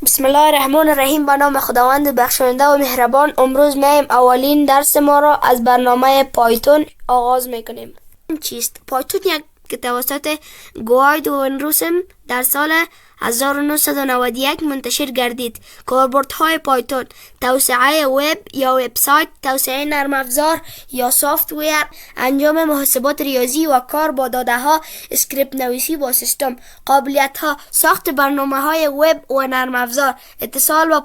بسم الله الرحمن الرحیم. به نام خداوند بخشاینده و مهربان. امروز میایم اولین درس ما را از برنامه پایتون آغاز میکنیم. چیست؟ پایتون یک توسط گواید و انروسم در سال 1991 منتشر گردید. کاربردهای پایتون: توسعه وب یا وبسایت، توسعه نرم افزار یا سافت‌ویر، انجام محاسبات ریاضی و کار با داده ها، اسکریپت نویسی با سیستم. قابلیت ها: ساخت برنامه های وب و نرم افزار، اتصال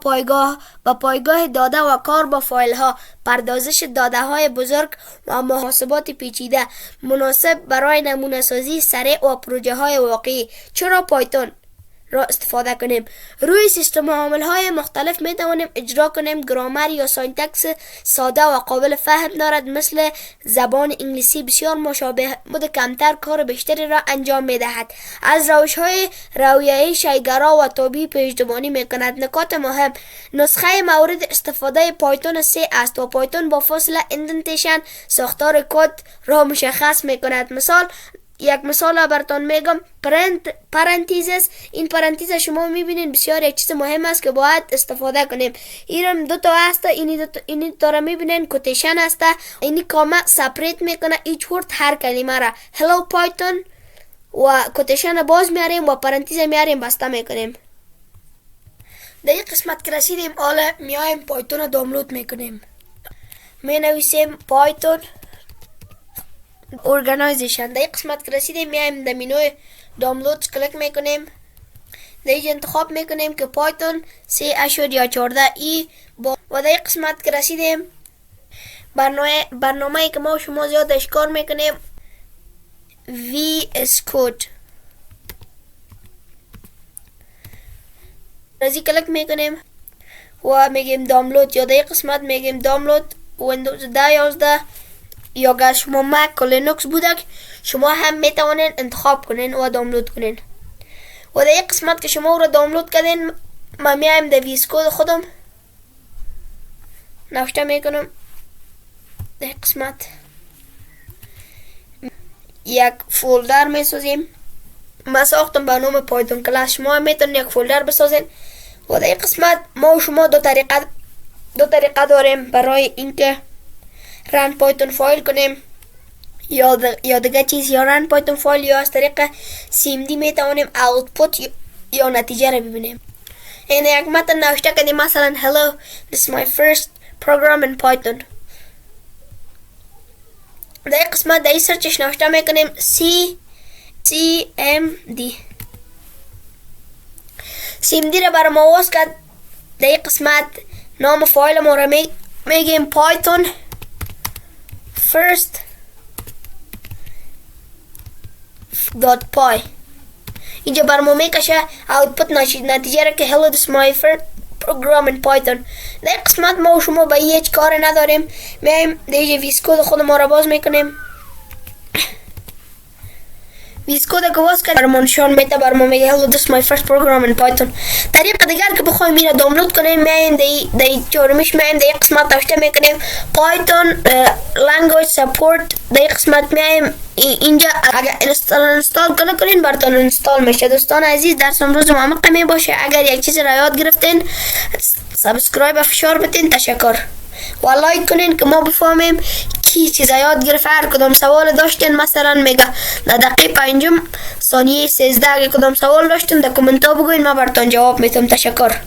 با پایگاه داده و کار با فایل ها، پردازش داده های بزرگ و محاسبات پیچیده، مناسب برای نمونه سازی سریع و پروژه های واقعی. چرا پایتون را استفاده کنیم؟ روی سیستم عامل های مختلف می توانیم اجرا کنیم. گرامر یا ساینتکس ساده و قابل فهم دارد. مثل زبان انگلیسی بسیار مشابه بود، کمتر کار بیشتری را انجام می دهد. از روش های رویه‌ای شیگرا و طبیعی پیش‌دوانی می کند. نکات مهم: نسخه مورد استفاده پایتون 3 است و پایتون با فاصله اندنتیشن ساختار کد را مشخص می کند. یک مثال براتون میگم. پرانتیزس. این پرانتیز شما میبینید بسیار یک چیز مهم است که باید استفاده کنیم. اینم دو تا است. اینی داره میبینین کوتیشن است. اینی کامه سپریت میکنه ایچ ورد هر کلمه را. هلو پایتون و کوتیشن باز میاریم و پرانتیز میاریم بسته میکنیم. در این قسمت که رسیدیم حالا میایم پایتون دانلود میکنیم. می نویسیم پایتون ارگانایزیشن. در این قسمت که رسیدیم میایم در منوی دانلود کلیک میکنیم. در اینجا انتخاب میکنیم که پایتون 3.14 و در این قسمت که رسیدیم برنامه که ما شما زیادش کار میکنیم VS Code رازی کلیک میکنیم و میگیم دانلود. یا در این قسمت میگیم دانلود ویندوز 10 یا اگر شما مک و لینوکس بوده شما هم میتوانین انتخاب کنین و دانلود کنین. و در این قسمت که شما او را دانلود کردین ما میایم در ویس کد خودم نوشته میکنم. در این قسمت یک فولدر میسازیم. ما ساختم به نام پایتون کلاس. شما میتونین یک فولدر بسازین. و در این قسمت ما شما دو طریقه داریم برای اینکه رن پایتون فایل کنیم یا دیگه چیز. یا رن پایتون فایل یا از طریق CMD میتوانیم اوتپوت یا نتیجه رو ببینیم. این یک متن نوشته کردیم مثلا hello this is my first program in Python. در این قسمت در این سرچش نوشته میکنیم CMD رو برام آواز کرد. در این قسمت نام فایل ما رو میگیم Python first.py. اینجا برمو میکشه اوتپوت نتیجه را که hello this is my first program in Python. در این قسمت ما و شما به هیچ کار نداریم. میایم در اینجا ویس کد خود ما را باز میکنیم. ویس کد که باز کرد برمون نشان میده. برمو میگه hello this is my first program in Python. طریق دیگر که بخوایم این را دانلود کنیم میایم در چهارمیش میایم در این قسمت نوشته میکنیم Python language support. در این قسمت میایم اینجا اگر انستال کنین براتون انستال میشه. دوستان عزیز درس امروز معمق می باشه. اگر یک چیز را یاد گرفتین سابسکرایب فشار بدین. تشکر و لایک کنین که ما بفهمیم کی چیزا یاد گرفت. هر کدام سوال داشتین مثلا میگه در دقیقه 5 ثانیه 13 اگه کدام سوال داشتین در کامنت ها بگوین ما براتون جواب میتونم. تشکر.